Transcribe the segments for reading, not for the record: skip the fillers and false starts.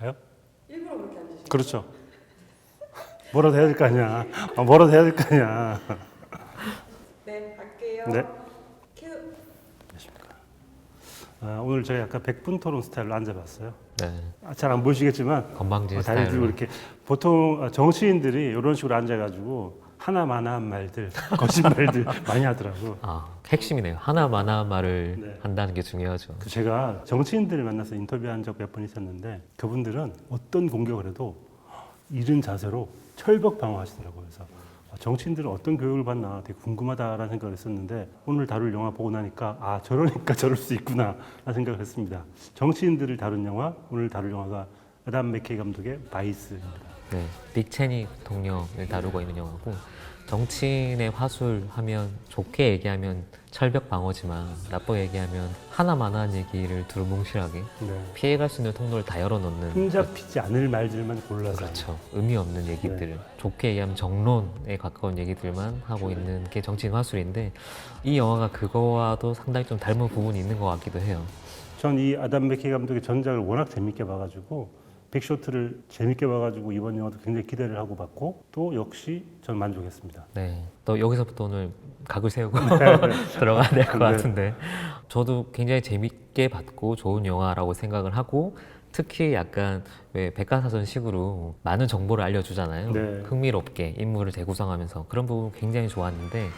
앉을까요? 일부러 그렇게 앉으시는 그렇죠. 뭐라도 해야 될 거 아니야. 뭐라도 해야 될 거 아니야. 네, 갈게요. 네. 큐. 안녕하십니까. 오늘 제가 약간 백분 토론 스타일로 앉아봤어요. 네. 잘 안 보이시겠지만 건방진 다리 스타일로. 들고 이렇게 보통 정치인들이 이런 식으로 앉아가지고 하나마나한 말들, 거짓말들 많이 하더라고. 아, 핵심이네요. 하나마나 말을 네. 한다는 게 중요하죠. 제가 정치인들을 만나서 인터뷰한 적 몇 번 있었는데 그분들은 어떤 공격을 해도 이른 자세로 철벽 방어하시더라고요. 그래서 정치인들은 어떤 교육을 받나 되게 궁금하다라는 생각을 했었는데 오늘 다룰 영화 보고 나니까 저러니까 저럴 수 있구나 라는 생각을 했습니다. 정치인들을 다룬 영화, 오늘 다룰 영화가 아담 맥케이 감독의 바이스입니다. 네. 딕 체니 대통령을 다루고 있는 영화고, 정치인의 화술하면 좋게 얘기하면 철벽 방어지만 나쁘게 얘기하면 하나마나한 얘기를 두루뭉실하게 네. 피해갈 수 있는 통로를 다 열어놓는. 흠잡히지 않을 말들만 골라서 그렇죠. 의미 없는 얘기들을 좋게 얘기하면 정론에 가까운 얘기들만 하고 있는 게 정치인 화술인데, 이 영화가 그거와도 상당히 좀 닮은 부분이 있는 것 같기도 해요. 전 이 아담 맥케이 감독의 전작을 워낙 재밌게 봐가지고 빅쇼트를 재밌게 봐가지고 이번 영화도 굉장히 기대를 하고 봤고 또 역시 전 만족했습니다. 네. 또 여기서부터 오늘 각을 세우고 들어가야 될 것 네. 같은데, 저도 굉장히 재밌게 봤고 좋은 영화라고 생각을 하고, 특히 약간 왜 백과사전식으로 많은 정보를 알려주잖아요. 네. 흥미롭게 인물을 재구성하면서 그런 부분 굉장히 좋았는데,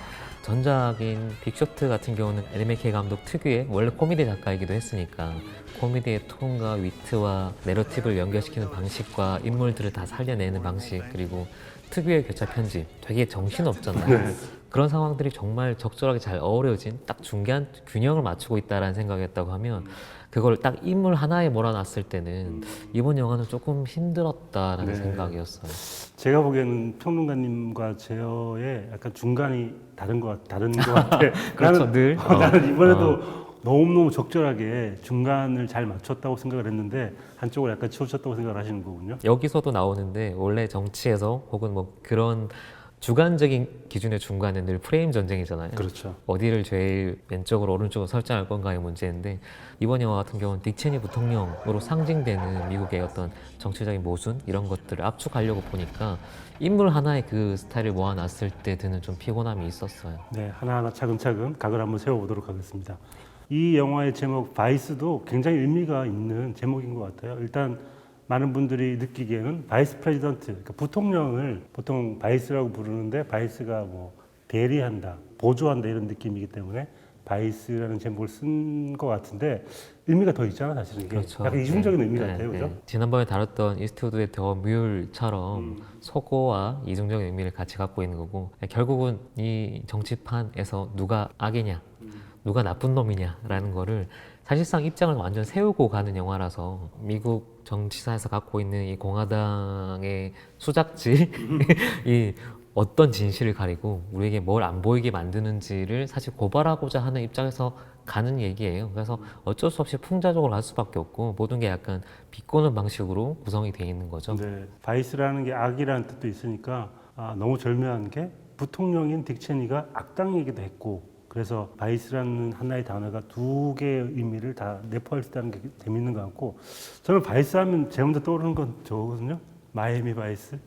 전작인 빅쇼트 같은 경우는 에드메케이 감독 특유의, 원래 코미디 작가이기도 했으니까 코미디의 톤과 위트와 내러티브를 연결시키는 방식과 인물들을 다 살려내는 방식, 그리고 특유의 교차 편집, 되게 정신없잖아요. 네. 그런 상황들이 정말 적절하게 잘 어우러진 딱 중간 균형을 맞추고 있다라는 생각이었다고 하면, 그걸 딱 인물 하나에 몰아놨을 때는 이번 영화는 조금 힘들었다라는 네. 생각이었어요. 제가 보기에는 평론가님과 제어의 약간 중간이 다른 것 같아. 그렇죠, 늘. 나는 이번에도 너무너무 적절하게 중간을 잘 맞췄다고 생각을 했는데 한쪽을 약간 치우쳤다고 생각을 하시는 거군요. 여기서도 나오는데, 원래 정치에서 혹은 뭐 그런 주관적인 기준의 중간은 늘 프레임 전쟁이잖아요. 그렇죠. 어디를 제일 왼쪽으로 오른쪽으로 설정할 건가의 문제인데, 이번 영화 같은 경우는 딕 체니 부통령으로 상징되는 미국의 어떤 정치적인 모순 이런 것들을 압축하려고 보니까 인물 하나의 그 스타일을 모아놨을 때 드는 좀 피곤함이 있었어요. 네, 하나하나 차근차근 각을 한번 세워보도록 하겠습니다. 이 영화의 제목 바이스도 굉장히 의미가 있는 제목인 것 같아요. 일단 많은 분들이 느끼기에는 바이스 프레지던트, 그러니까 부통령을 보통 바이스라고 부르는데 바이스가 뭐 대리한다, 보조한다 이런 느낌이기 때문에 바이스라는 제목을 쓴 것 같은데 의미가 더 있잖아 사실은 이게. 그렇죠. 약간 이중적인 의미 네, 같아요, 네. 그죠? 지난번에 다뤘던 이스트우드의 더 뮬처럼 소고와 이중적인 의미를 같이 갖고 있는 거고, 결국은 이 정치판에서 누가 악이냐, 누가 나쁜 놈이냐라는 거를 사실상 입장을 완전 세우고 가는 영화라서, 미국 정치사에서 갖고 있는 이 공화당의 수작질이 어떤 진실을 가리고 우리에게 뭘 안 보이게 만드는지를 사실 고발하고자 하는 입장에서 가는 얘기예요. 그래서 어쩔 수 없이 풍자적으로 갈 수밖에 없고, 모든 게 약간 비꼬는 방식으로 구성이 되어 있는 거죠. 네, 바이스라는 게 악이라는 뜻도 있으니까 너무 절묘한 게 부통령인 딕 체니가 악당이기도 했고, 그래서 바이스라는 하나의 단어가 두 개의 의미를 다 내포할 수 있다는 게 재밌는 것 같고, 저는 바이스 하면 제일 먼저 떠오르는 건 저거거든요. 마이애미 바이스.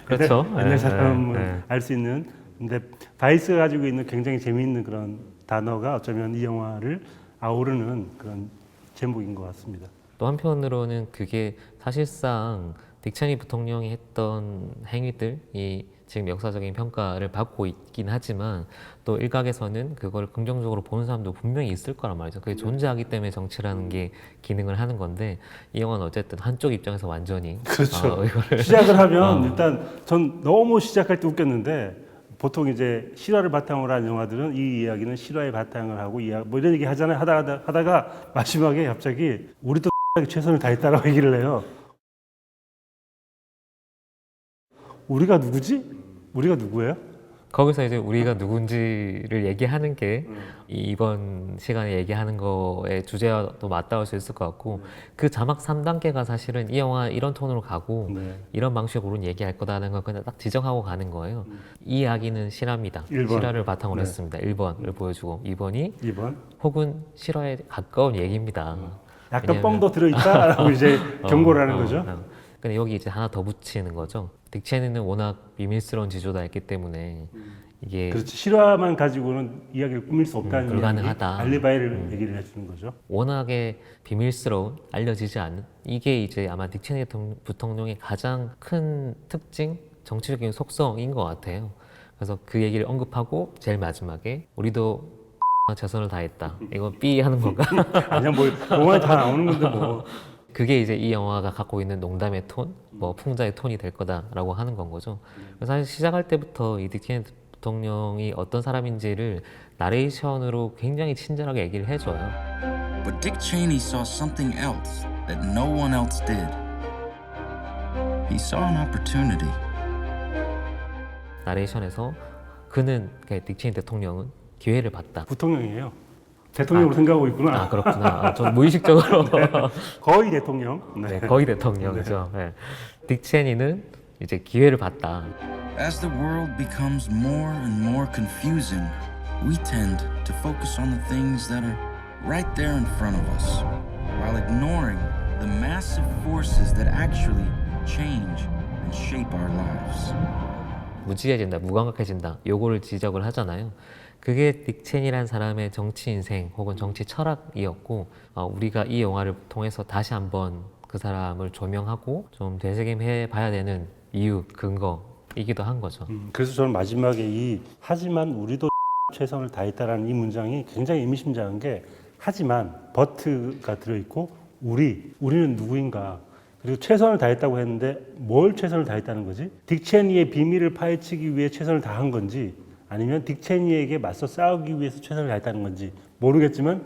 그렇죠. 옛날 사람은 네. 알 수 있는. 근데 바이스가 가지고 있는 굉장히 재미있는 그런 단어가 어쩌면 이 영화를 아우르는 그런 제목인 것 같습니다. 또 한편으로는 그게 사실상 딕 체니 부통령이 했던 행위들이 지금 역사적인 평가를 받고 있긴 하지만, 또 일각에서는 그걸 긍정적으로 보는 사람도 분명히 있을 거란 말이죠. 그게 존재하기 때문에 정치라는 게 기능을 하는 건데, 이 영화는 어쨌든 한쪽 입장에서 완전히 그렇죠. 이거를 시작을 하면 일단 전 너무 시작할 때 웃겼는데, 보통 이제 실화를 바탕으로 한 영화들은 이 이야기는 실화에 바탕을 하고 뭐 이런 얘기 하잖아요. 하다가 마지막에 갑자기 우리도 최선을 다했다라고 얘기를 해요. 우리가 누구지? 우리가 누구예요? 거기서 이제 우리가 누군지를 얘기하는 게 이번 시간에 얘기하는 거의 주제와 또 맞닿을 수 있을 것 같고, 그 자막 3단계가 사실은 이 영화 이런 톤으로 가고 네. 이런 방식으로 얘기할 거다라는 걸 그냥 딱 지정하고 가는 거예요. 이 이야기는 실화입니다. 1번. 실화를 바탕으로 네. 했습니다. 1번을 보여주고, 2번이 2번. 혹은 실화에 가까운 얘기입니다. 약간 왜냐면- 뻥도 들어있다라고 이제 경고를 하는 거죠. 근데 여기 이제 하나 더 붙이는 거죠. 딕 체니는 워낙 비밀스러운 지조다였기 때문에 이게 그렇지. 실화만 가지고는 이야기를 꾸밀 수 없다는 불가능하다. 이야기, 알리바이를 얘기를 해주는 거죠. 워낙에 비밀스러운 알려지지 않은 이게 이제 아마 딕 체니 부통령의 가장 큰 특징, 정치적인 속성인 것 같아요. 그래서 그 얘기를 언급하고 제일 마지막에 우리도 최선을 다했다. 이거 삐 하는 건가? 아니야 뭐 영화에 다 나오는 건데 뭐. 그게 이제 이 영화가 갖고 있는 농담의 톤, 뭐 풍자의 톤이 될 거다라고 하는 건 거죠. 그래서 사실 시작할 때부터 이 딕 체니 부통령이 어떤 사람인지를 나레이션으로 굉장히 친절하게 얘기를 해줘요. But Dick Cheney saw something else that no one else did. He saw an opportunity. 나레이션에서 그는 딕 체니 대통령은 기회를 봤다. 부통령이에요. 대통령으로 생각하고 있구나. 아 그렇구나. 전 무의식적으로 거의 대통령. 네, 거의 대통령이죠. 네. 딕 체니는 이제 기회를 봤다. As the world becomes more and more confusing, we tend to focus on the things that are right there in front of us, while ignoring the massive forces that actually change and shape our lives. 무지해진다, 무감각해진다. 요거를 지적을 하잖아요. 그게 딕 체니라는 사람의 정치 인생 혹은 정치 철학이었고 우리가 이 영화를 통해서 다시 한번 그 사람을 조명하고 좀 되새김해 봐야 되는 이유, 근거이기도 한 거죠. 그래서 저는 마지막에 이 하지만 우리도 최선을 다했다라는 이 문장이 굉장히 의미심장한 게 하지만 버트가 들어있고 우리는 누구인가 그리고 최선을 다했다고 했는데 뭘 최선을 다했다는 거지? 딕 체니의 비밀을 파헤치기 위해 최선을 다한 건지 아니면 딕 체니에게 맞서 싸우기 위해서 최선을 다했다는 건지 모르겠지만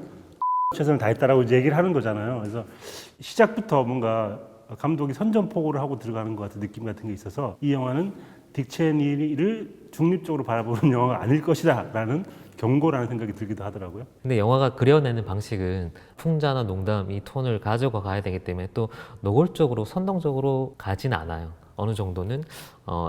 최선을 다했다라고 이제 얘기를 하는 거잖아요. 그래서 시작부터 뭔가 감독이 선전포고를 하고 들어가는 것 같은 느낌 같은 게 있어서 이 영화는 딕 체니를 중립적으로 바라보는 영화가 아닐 것이다라는 경고라는 생각이 들기도 하더라고요. 근데 영화가 그려내는 방식은 풍자나 농담 이 톤을 가지고 가야 되기 때문에 또 노골적으로 선동적으로 가진 않아요. 어느 정도는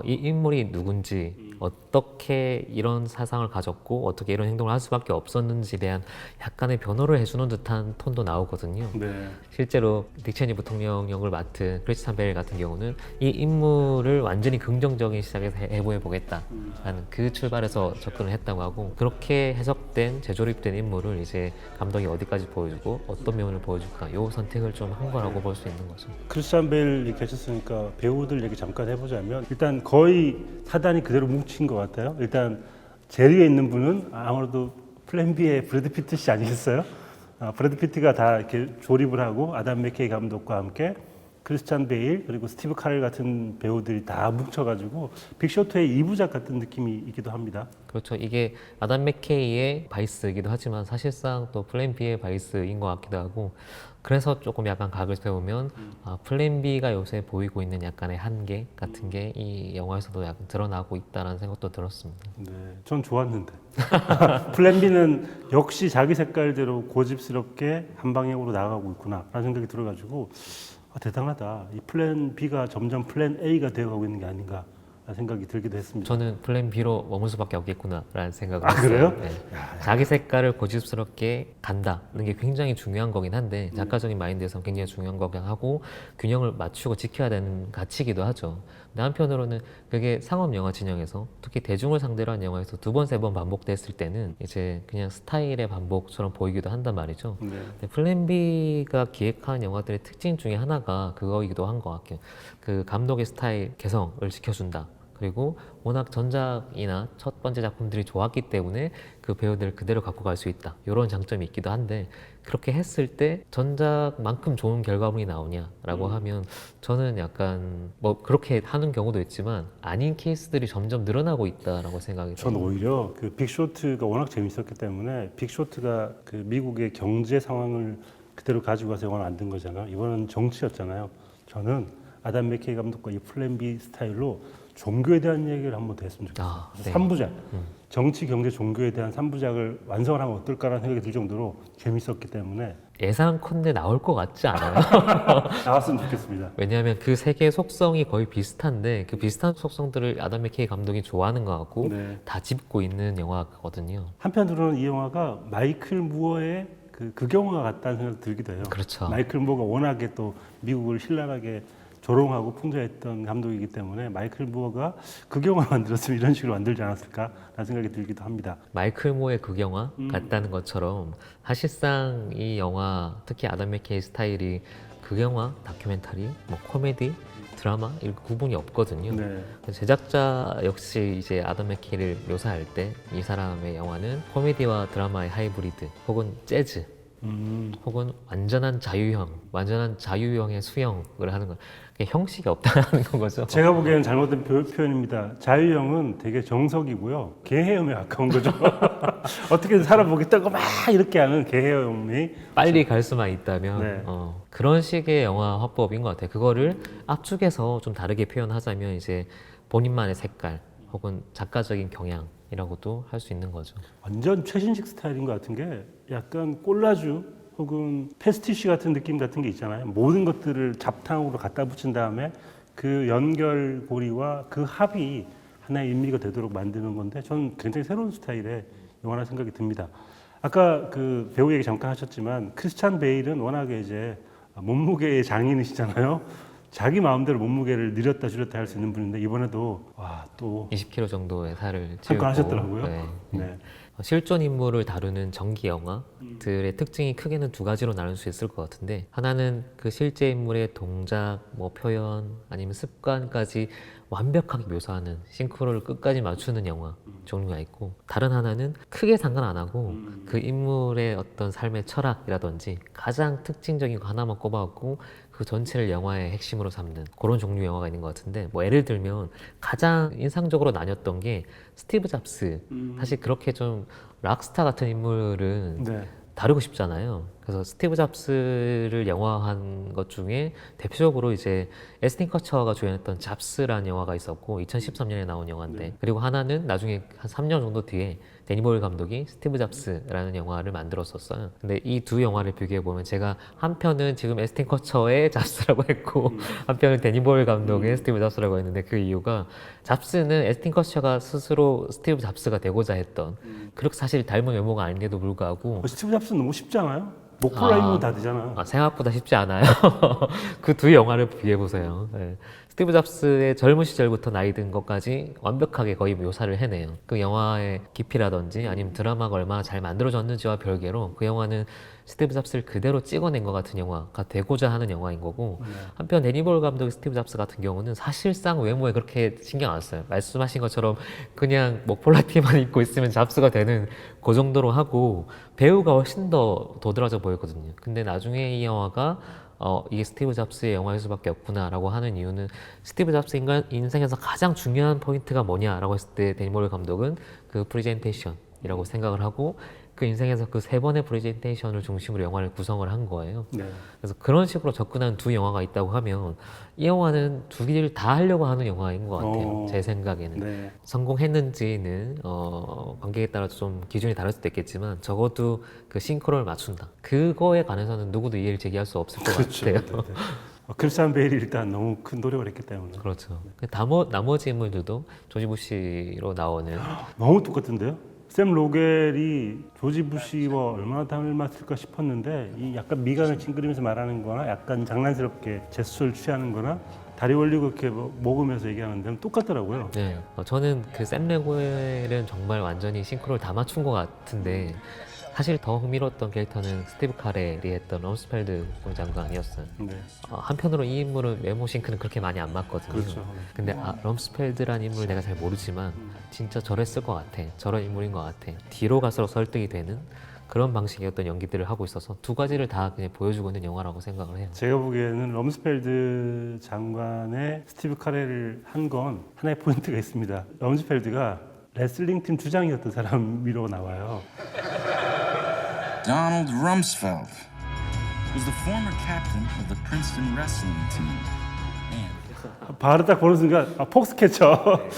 이 인물이 누군지 어떻게 이런 사상을 가졌고 어떻게 이런 행동을 할 수밖에 없었는지에 대한 약간의 변호를 해주는 듯한 톤도 나오거든요. 네. 실제로 딕 체니 부통령 역을 맡은 크리스찬 베일 같은 경우는 이 인물을 완전히 긍정적인 시작에서 해보겠다라는 그 출발에서 접근을 했다고 하고 그렇게 해석된 재조립된 인물을 이제 감독이 어디까지 보여주고 어떤 면을 보여줄까 이 선택을 좀 한 거라고 볼 수 있는 거죠. 크리스찬 베일 얘기 하셨으니까 배우들 얘기 잠깐 해보자면 일단 거의 사단이 그대로 뭉친 것 같아요. 일단 제일 위에 있는 분은 아무래도 플랜 B의 브래드 피트 씨 아니겠어요? 브래드 피트가 다 이렇게 조립을 하고 아담 맥케이 감독과 함께 크리스찬 베일 그리고 스티브 카렐 같은 배우들이 다 뭉쳐가지고 빅쇼트의 2부작 같은 느낌이 있기도 합니다. 그렇죠. 이게 아담 맥케이의 바이스이기도 하지만 사실상 또 플랜 B의 바이스인 것 같기도 하고 그래서 조금 약간 각을 세우면 플랜 B가 요새 보이고 있는 약간의 한계 같은 게 이 영화에서도 약간 드러나고 있다는 생각도 들었습니다. 네, 전 좋았는데 플랜 B는 역시 자기 색깔대로 고집스럽게 한 방향으로 나아가고 있구나 라는 생각이 들어가지고 대단하다. 이 플랜 B가 점점 플랜 A가 되어가고 있는 게 아닌가 라는 생각이 들기도 했습니다. 저는 플랜 B로 머물 수밖에 없겠구나라는 생각을 아, 했어요. 그래요? 네. 자기 색깔을 고집스럽게 간다는 게 굉장히 중요한 거긴 한데 작가적인 마인드에서는 굉장히 중요한 거긴 하고 균형을 맞추고 지켜야 되는 가치이기도 하죠. 근데 한편으로는 그게 상업 영화 진영에서 특히 대중을 상대로 한 영화에서 두 번, 세 번 반복됐을 때는 이제 그냥 스타일의 반복처럼 보이기도 한단 말이죠. 네. 근데 플랜 B가 기획하는 영화들의 특징 중에 하나가 그거이기도 한 것 같아요. 그 감독의 스타일 개성을 지켜준다. 그리고 워낙 전작이나 첫 번째 작품들이 좋았기 때문에 그 배우들을 그대로 갖고 갈 수 있다. 이런 장점이 있기도 한데 그렇게 했을 때 전작만큼 좋은 결과물이 나오냐라고 하면 저는 약간 뭐 그렇게 하는 경우도 있지만 아닌 케이스들이 점점 늘어나고 있다라고 생각이 저는 들어요. 오히려 그 빅쇼트가 워낙 재밌었기 때문에 빅쇼트가 그 미국의 경제 상황을 그대로 가지고 가서 영화를 만든 거잖아요. 이거는 정치였잖아요. 저는 아담 맥케이 감독과 이 플랜 B 스타일로 종교에 대한 얘기를 한번 더 했으면 좋겠어요. 네. 3부작. 정치, 경제, 종교에 대한 3부작을 완성을 하면 어떨까라는 생각이 들 정도로 재밌었기 때문에 예상컨대 나올 것 같지 않아요? 나왔으면 좋겠습니다. 왜냐하면 그 세 개의 속성이 거의 비슷한데 그 비슷한 속성들을 아담 맥케이 감독이 좋아하는 것 같고 네. 다 짚고 있는 영화거든요. 한편으로는 이 영화가 마이클 무어의 그 그 극영화 같다는 생각이 들기도 해요. 그렇죠. 마이클 무어가 워낙에 또 미국을 신랄하게 조롱하고 풍자했던 감독이기 때문에 마이클 무어가 극영화 만들었으면 이런 식으로 만들지 않았을까라는 생각이 들기도 합니다. 마이클 모의 극영화 같다는 것처럼 사실상 이 영화 특히 아담 맥케이 스타일이 극영화, 다큐멘터리, 뭐 코미디, 드라마 이 구분이 없거든요. 네. 제작자 역시 이제 아담 맥케이를 묘사할 때 이 사람의 영화는 코미디와 드라마의 하이브리드 혹은 재즈 혹은 완전한 자유형의 수영을 하는 거. 형식이 없다는 거죠. 제가 보기에는 잘못된 표현입니다. 자유형은 되게 정석이고요. 개헤엄에 가까운 거죠. 어떻게든 살아보겠다고 막 이렇게 하는 개헤엄이 빨리 갈 수만 있다면 네. 그런 식의 영화 화법인 것 같아요. 그거를 압축해서 좀 다르게 표현하자면 이제 본인만의 색깔 혹은 작가적인 경향이라고도 할 수 있는 거죠. 완전 최신식 스타일인 것 같은 게 약간 콜라주 혹은 패스티시 같은 느낌 같은 게 있잖아요. 모든 것들을 잡탕으로 갖다 붙인 다음에 그 연결고리와 그 합이 하나의 일미가 되도록 만드는 건데 저는 굉장히 새로운 스타일의 영화라 생각이 듭니다. 아까 그 배우 얘기 잠깐 하셨지만 크리스찬 베일은 워낙에 이제 몸무게의 장인이시잖아요. 자기 마음대로 몸무게를 늘렸다 줄였다 할 수 있는 분인데 이번에도 또 20kg 정도의 살을 찌우고 잠깐 하셨더라고요. 네. 네. 실존 인물을 다루는 전기 영화들의 특징이 크게는 두 가지로 나눌 수 있을 것 같은데 하나는 그 실제 인물의 동작, 뭐 표현 아니면 습관까지 완벽하게 묘사하는 싱크로를 끝까지 맞추는 영화 종류가 있고 다른 하나는 크게 상관 안 하고 그 인물의 어떤 삶의 철학이라든지 가장 특징적인 거 하나만 꼽아갖고 그 전체를 영화의 핵심으로 삼는 그런 종류 영화가 있는 것 같은데 뭐 예를 들면 가장 인상적으로 나뉘었던 게 스티브 잡스 사실 그렇게 좀 락스타 같은 인물은 네. 다루고 싶잖아요. 그래서 스티브 잡스를 영화한 것 중에 대표적으로 이제 에스틴 커처가 주연했던 잡스라는 영화가 있었고 2013년에 나온 영화인데 그리고 하나는 나중에 한 3년 정도 뒤에 데니 보일 감독이 스티브 잡스라는 영화를 만들었었어요. 근데 이 두 영화를 비교해 보면 제가 한 편은 지금 에스틴 커처의 잡스라고 했고 한 편은 데니 보일 감독의 스티브 잡스라고 했는데 그 이유가 잡스는 에스틴 커처가 스스로 스티브 잡스가 되고자 했던 그렇게 사실 닮은 외모가 아닌데도 불구하고 스티브 잡스는 너무 쉽지 않아요? 목폴라 입으면 다 되잖아. 생각보다 쉽지 않아요. 그 두 영화를 비교해 보세요. 네. 스티브 잡스의 젊은 시절부터 나이 든 것까지 완벽하게 거의 묘사를 해내요. 그 영화의 깊이라든지 아니면 드라마가 얼마나 잘 만들어졌는지와 별개로 그 영화는 스티브 잡스를 그대로 찍어낸 것 같은 영화가 되고자 하는 영화인 거고 한편 데니 보일 감독의 스티브 잡스 같은 경우는 사실상 외모에 그렇게 신경 안 써요. 말씀하신 것처럼 그냥 목폴라티만 입고 있으면 잡스가 되는 그 정도로 하고 배우가 훨씬 더 도드라져 보였거든요. 근데 나중에 이 영화가 이게 스티브 잡스의 영화일 수밖에 없구나라고 하는 이유는 스티브 잡스 인생에서 가장 중요한 포인트가 뭐냐라고 했을 때 데니 보일 감독은 그 프레젠테이션이라고 생각을 하고 그 인생에서 그 3번의 프레젠테이션을 중심으로 영화를 구성을 한 거예요. 네. 그래서 그런 식으로 접근한 두 영화가 있다고 하면 이 영화는 두 개를 다 하려고 하는 영화인 것 같아요. 제 생각에는. 네. 성공했는지는 관객에 따라서 좀 기준이 다를 수도 있겠지만 적어도 그 싱크로를 맞춘다. 그거에 관해서는 누구도 이해를 제기할 수 없을 것 그렇죠. 같아요. 네, 네. 크리스찬 베일이 일단 너무 큰 노력을 했기 때문에 그렇죠. 나머지 인물들도 조지 부시로 나오는 너무 똑같은데요? 샘 로겔이 조지 부시와 얼마나 닮았을까 싶었는데 이 약간 미간을 찡그리면서 말하는 거나 약간 장난스럽게 제스처를 취하는 거나 다리 올리고 이렇게 먹으면서 얘기하는 데는 똑같더라고요. 네, 저는 그 샘 레고엘은 정말 완전히 싱크로를 다 맞춘 것 같은데 사실 더 흥미로웠던 캐릭터는 스티브 카렐이 했던 럼스펠드 장관이었어요. 네. 한편으로 이 인물은 외모 싱크는 그렇게 많이 안 맞거든요. 그렇죠. 근데 럼스펠드라는 인물을 내가 잘 모르지만 진짜 저랬을 것 같아. 저런 인물인 것 같아. 뒤로 갈수록 설득이 되는 그런 방식의 어떤 연기들을 하고 있어서 두 가지를 다 그냥 보여주고 있는 영화라고 생각을 해요. 제가 보기에는 럼스펠드 장관의 스티브 카렐을 한 건 하나의 포인트가 있습니다. 럼스펠드가 레슬링 팀 주장이었던 사람이라고 나와요. Donald Rumsfeld was the former captain of the Princeton wrestling team. And 바로 딱 보는 순간 폭스캐쳐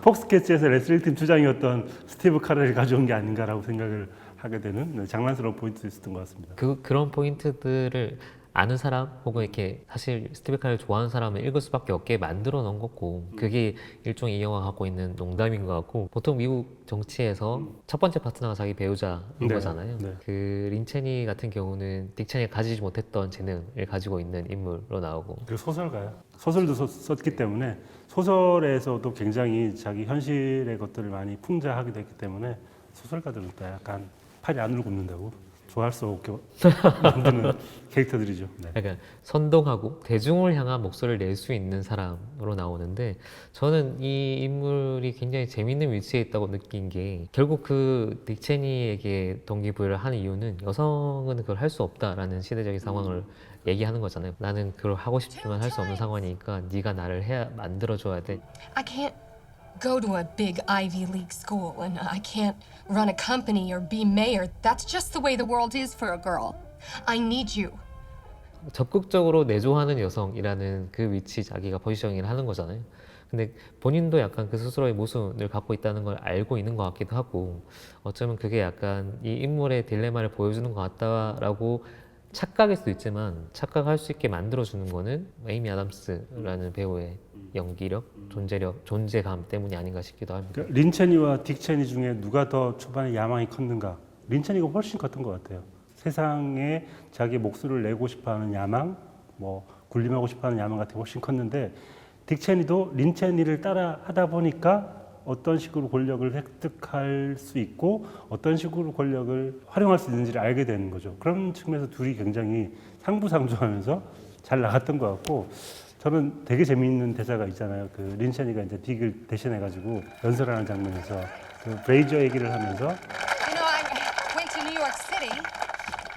폭스캐치에서 레슬링팀 주장이었던 스티브 카렐을 가져온 게 아닌가라고 생각을 하게 되는 장난스러운 포인트도 있었던 것 같습니다. 그런 포인트들을 아는 사람 혹은 이렇게 사실 스티븐 칼을 좋아하는 사람을 읽을 수밖에 없게 만들어 놓은 거고 그게 일종의 이 영화가 갖고 있는 농담인 것 같고 보통 미국 정치에서 첫 번째 파트너가 자기 배우자인 네. 거잖아요. 네. 그 린 체니 같은 경우는 딕 체니가 가지지 못했던 재능을 가지고 있는 인물로 나오고 그 소설가야. 소설도 썼기 때문에 소설에서도 굉장히 자기 현실의 것들을 많이 풍자하기도 했기 때문에 소설가들은 또 약간 팔이 안으로 굽는다고 좋아할 수 없게 만드는 캐릭터들이죠. 네. 약간 선동하고 대중을 향한 목소리를 낼 수 있는 사람으로 나오는데 저는 이 인물이 굉장히 재밌는 위치에 있다고 느낀 게 결국 그 딕 체니에게 동기부여를 하는 이유는 여성은 그걸 할 수 없다라는 시대적인 상황을 얘기하는 거잖아요. 나는 그걸 하고 싶지만 할 수 없는 상황이니까 네가 나를 해야 만들어줘야 돼. I can't go to a big Ivy League school and I can't run a company or be mayor. That's just the way the world is for a girl. I need you. 적극적으로 내조하는 여성이라는 그 위치 자기가 포지셔닝을 하는 거잖아요. 근데 본인도 약간 그 스스로의 모순을 갖고 있다는 걸 알고 있는 것 같기도 하고 어쩌면 그게 약간 이 인물의 딜레마를 보여주는 것 같다라고 착각일 수도 있지만 착각할 수 있게 만들어주는 거는 에이미 아담스라는 배우의 연기력, 존재력, 존재감 때문이 아닌가 싶기도 합니다. 그러니까 린 체니와 딕 체니 중에 누가 더 초반에 야망이 컸는가? 린 체니가 훨씬 컸던 것 같아요. 세상에 자기 목소리를 내고 싶어하는 야망, 뭐 군림하고 싶어하는 야망 같은 게 훨씬 컸는데 딕 체니도 린 체니를 따라 하다 보니까 어떤 식으로 권력을 획득할 수 있고 어떤 식으로 권력을 활용할 수 있는지를 알게 되는 거죠. 그런 측면에서 둘이 굉장히 상부상조하면서 잘 나갔던 것 같고 저는 되게 재미있는 대사가 있잖아요. 그 린 체니가 이제 딕을 대신해가지고 연설하는 장면에서 그 브레이저 얘기를 하면서 You know, I went to New York City.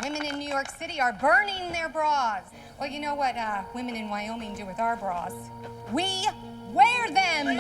Women in New York City are burning their bras. Well, you know what women in Wyoming do with our bras? We wear them.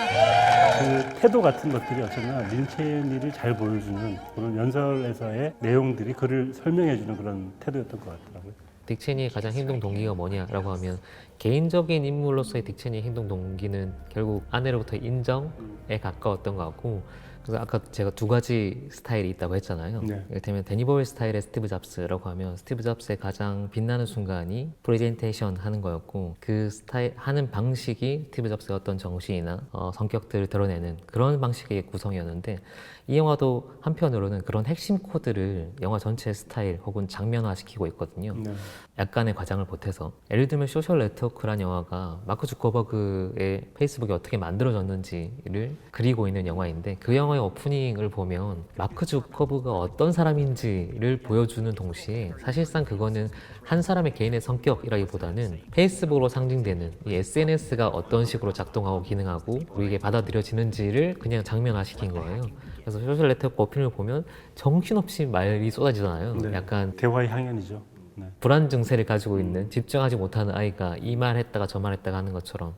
그 태도 같은 것들이 어쩌면 린 체니를 잘 보여주는 그런 연설에서의 내용들이 그를 설명해주는 그런 태도였던 것 같더라고요. 딕 체니의 가장 행동 동기가 뭐냐라고 하면 개인적인 인물로서의 딕 체니의 행동 동기는 결국 아내로부터 인정에 가까웠던 것 같고 그래서 아까 제가 두 가지 스타일이 있다고 했잖아요. 네. 이를테면 데니 보일 스타일의 스티브 잡스라고 하면 스티브 잡스의 가장 빛나는 순간이 프레젠테이션 하는 거였고 그 스타일 하는 방식이 스티브 잡스의 어떤 정신이나 성격들을 드러내는 그런 방식의 구성이었는데 이 영화도 한편으로는 그런 핵심 코드를 영화 전체의 스타일 혹은 장면화시키고 있거든요. 네. 약간의 과장을 보태서 예를 들면 소셜 네트워크란 영화가 마크 주커버그의 페이스북이 어떻게 만들어졌는지를 그리고 있는 영화인데 그 영화의 오프닝을 보면 마크 주커버그가 어떤 사람인지를 보여주는 동시에 사실상 그거는 한 사람의 개인의 성격이라기보다는 페이스북으로 상징되는 이 SNS가 어떤 식으로 작동하고 기능하고 우리에게 받아들여지는지를 그냥 장면화시킨 거예요. 그래서 소셜 네트워크 오프닝을 보면 정신없이 말이 쏟아지잖아요. 네. 약간 대화의 향연이죠. 네. 불안 증세를 가지고 있는 집중하지 못하는 아이가 이 말 했다가 저 말 했다가 하는 것처럼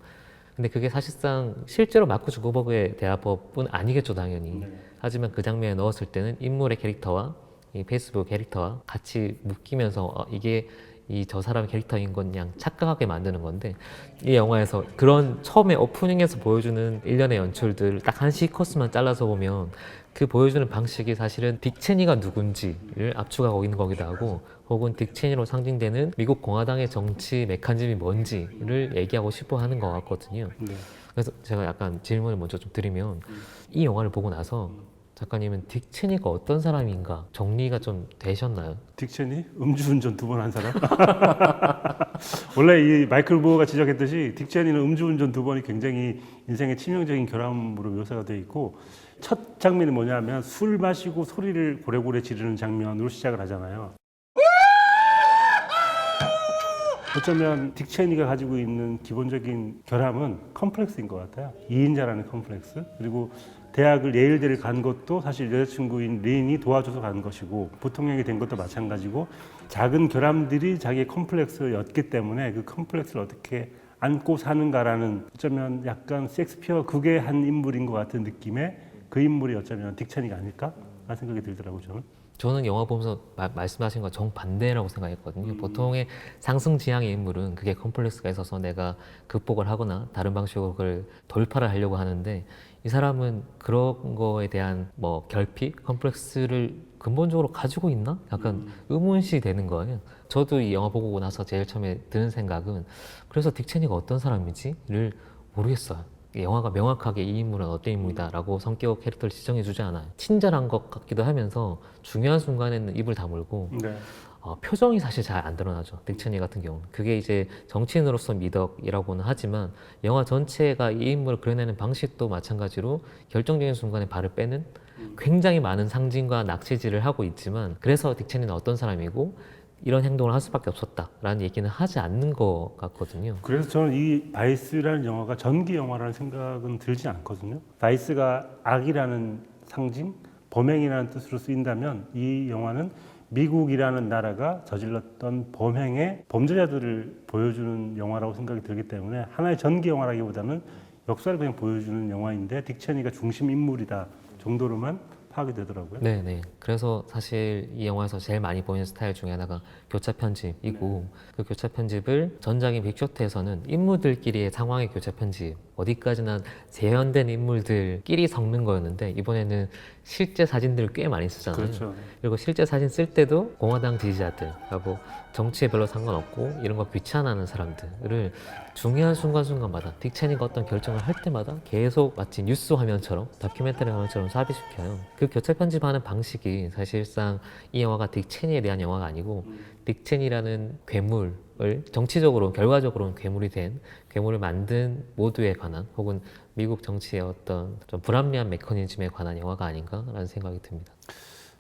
근데 그게 사실상 실제로 마크 주커버그의 대화법은 아니겠죠 당연히 네. 하지만 그 장면에 넣었을 때는 인물의 캐릭터와 이 페이스북 캐릭터와 같이 묶이면서 이게 이 저 사람의 캐릭터인 건 그냥 착각하게 만드는 건데 이 영화에서 그런 처음에 오프닝에서 보여주는 일련의 연출들 딱 한 시커스만 잘라서 보면 그 보여주는 방식이 사실은 딕 체니가 누군지를 압축하고 있는 거기도 하고 혹은 딕 체니로 상징되는 미국 공화당의 정치 메커니즘이 뭔지를 얘기하고 싶어 하는 것 같거든요. 네. 그래서 제가 약간 질문을 먼저 좀 드리면 이 영화를 보고 나서 작가님은 딕 체니가 어떤 사람인가 정리가 좀 되셨나요? 딕 체니 음주운전 2번 한 사람. 원래 이 마이클 부어가 지적했듯이 딕 체니는 음주운전 2번이 굉장히 인생의 치명적인 결함으로 묘사가 되어 있고 첫 장면이 뭐냐면 술 마시고 소리를 고래고래 지르는 장면으로 시작을 하잖아요. 어쩌면 딕 체니가 가지고 있는 기본적인 결함은 컴플렉스인 것 같아요. 2인자라는 컴플렉스. 그리고 대학을 예일대를 간 것도 사실 여자친구인 린이 도와줘서 간 것이고 부통령이 된 것도 마찬가지고 작은 결함들이 자기의 컴플렉스였기 때문에 그 컴플렉스를 어떻게 안고 사는가라는 어쩌면 약간 셰익스피어 극의 한 인물인 것 같은 느낌의 그 인물이 어쩌면 딕 체니가 아닐까? 라는 생각이 들더라고요 저는. 저는 영화 보면서 말씀하신 거 정반대라고 생각했거든요. 보통의 상승지향의 인물은 그게 컴플렉스가 있어서 내가 극복을 하거나 다른 방식으로 그걸 돌파를 하려고 하는데 이 사람은 그런 거에 대한 뭐 결핍, 컴플렉스를 근본적으로 가지고 있나? 약간 의문시 되는 거예요. 저도 이 영화 보고 나서 제일 처음에 드는 생각은 그래서 딕 체니가 어떤 사람이지?를 모르겠어요. 이 영화가 명확하게 이 인물은 어떤 인물이다라고 성격 캐릭터를 지정해 주지 않아요. 친절한 것 같기도 하면서 중요한 순간에는 입을 다물고 네. 표정이 사실 잘 안 드러나죠. 딕 체니 같은 경우는. 그게 이제 정치인으로서 미덕이라고는 하지만 영화 전체가 이 인물을 그려내는 방식도 마찬가지로 결정적인 순간에 발을 빼는 굉장히 많은 상징과 낚시질을 하고 있지만 그래서 딕 체니는 어떤 사람이고 이런 행동을 할 수밖에 없었다라는 얘기는 하지 않는 것 같거든요. 그래서 저는 이 바이스라는 영화가 전기 영화라는 생각은 들지 않거든요. 바이스가 악이라는 상징, 범행이라는 뜻으로 쓰인다면 이 영화는 미국이라는 나라가 저질렀던 범행의 범죄자들을 보여주는 영화라고 생각이 들기 때문에 하나의 전기 영화라기보다는 역사를 그냥 보여주는 영화인데 딕 체니가 중심 인물이다 정도로만 파악이 되더라고요. 네네. 그래서 사실 이 영화에서 제일 많이 보이는 스타일 중에 하나가 교차 편집이고 그 교차 편집을 전작인 빅쇼트에서는 인물들끼리의 상황의 교차 편집 어디까지나 재현된 인물들끼리 섞는 거였는데 이번에는 실제 사진들을 꽤 많이 쓰잖아요. 그렇죠. 그리고 실제 사진 쓸 때도 공화당 지지자들, 뭐 정치에 별로 상관없고 이런 거 귀찮아하는 사람들을 중요한 순간순간마다 딕 체니가 어떤 결정을 할 때마다 계속 마치 뉴스 화면처럼 다큐멘터리 화면처럼 삽입시켜요. 그 교차 편집하는 방식이 사실상 이 영화가 딕 체니에 대한 영화가 아니고 딕 체니라는 괴물을 정치적으로 결과적으로는 괴물이 된 괴물을 만든 모두에 관한 혹은 미국 정치의 어떤 좀 불합리한 메커니즘에 관한 영화가 아닌가라는 생각이 듭니다.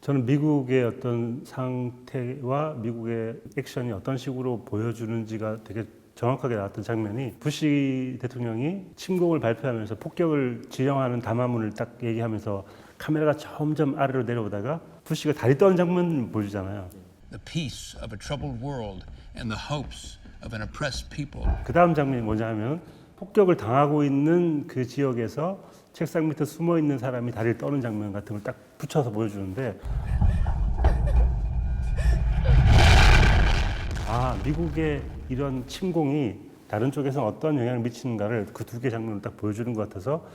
저는 미국의 어떤 상태와 미국의 액션이 어떤 식으로 보여주는지가 되게 정확하게 나왔던 장면이 부시 대통령이 침공을 발표하면서 폭격을 지령하는 담화문을 딱 얘기하면서 카메라가 점점 아래로 내려오다가 부시가 다리 떠는 장면을 보여주잖아요. The peace of a troubled world and the hopes of an oppressed people. 그 다음 장면이 뭐냐 하면 폭격을 당하고 있는 그 지역에서 책상 밑에 숨어 있는 사람이 다리를 떠는 장면 같은 걸 딱 붙여서 보여주는데 미국의 이런 침공이 다른 쪽에서 어떤 영향을 미치는가를 그 두 개 장면을 딱 보여주는 것 같아서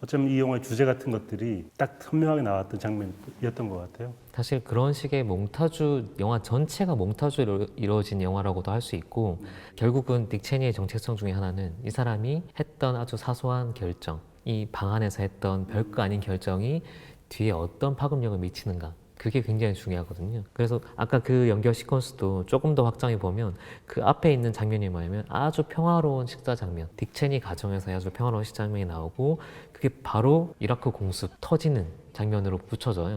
어쩌면 이 영화의 주제 같은 것들이 딱 선명하게 나왔던 장면이었던 것 같아요. 사실 그런 식의 몽타주, 영화 전체가 몽타주로 이루어진 영화라고도 할 수 있고 결국은 딕 체니의 정체성 중에 하나는 이 사람이 했던 아주 사소한 결정, 이 방 안에서 했던 별거 아닌 결정이 뒤에 어떤 파급력을 미치는가, 그게 굉장히 중요하거든요. 그래서 아까 그 연결 시퀀스도 조금 더 확장해 보면 그 앞에 있는 장면이 뭐냐면 아주 평화로운 식사 장면, 딕 체니 가정에서 아주 평화로운 식사 장면이 나오고 그게 바로 이라크 공습 터지는 장면으로 붙여져요.